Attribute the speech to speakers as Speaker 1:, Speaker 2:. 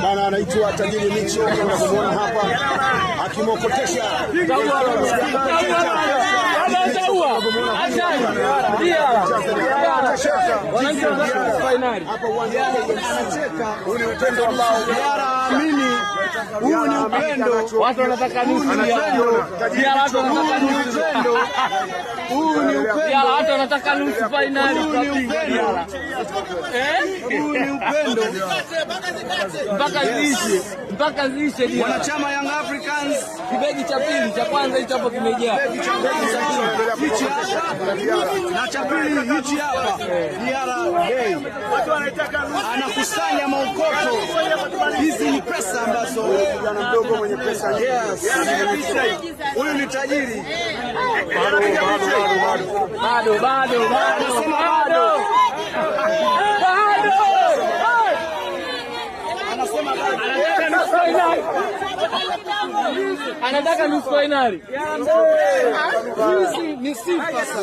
Speaker 1: bana, anaitwa Tajiri Micho, unavyomuona hapa akimwokotesha hapa uwanjani, anacheka. Huu ni upendo ambao amini, huu ni upendo.
Speaker 2: Watu wanataka nusu ya watu wanataka nusu.
Speaker 1: Huu ni upendo.
Speaker 2: Ya watu wanataka nusu finali.
Speaker 1: Huu ni upendo. Huu ni upendo.
Speaker 2: Mpaka ziishe dia.
Speaker 1: Wanachama Young Africans,
Speaker 2: Kibegi cha pili, cha kwanza hicho hapo kimejaa.
Speaker 1: hichi hapa na cha pili hichi hapa. Diara Day anakusanya maokoto. Hizi ni pesa ambazo kijana mdogo mwenye pesa. Yes. Huyu ni tajiri.
Speaker 2: Bado. Anataka nusu finali.
Speaker 1: Hizi ni sifa sasa.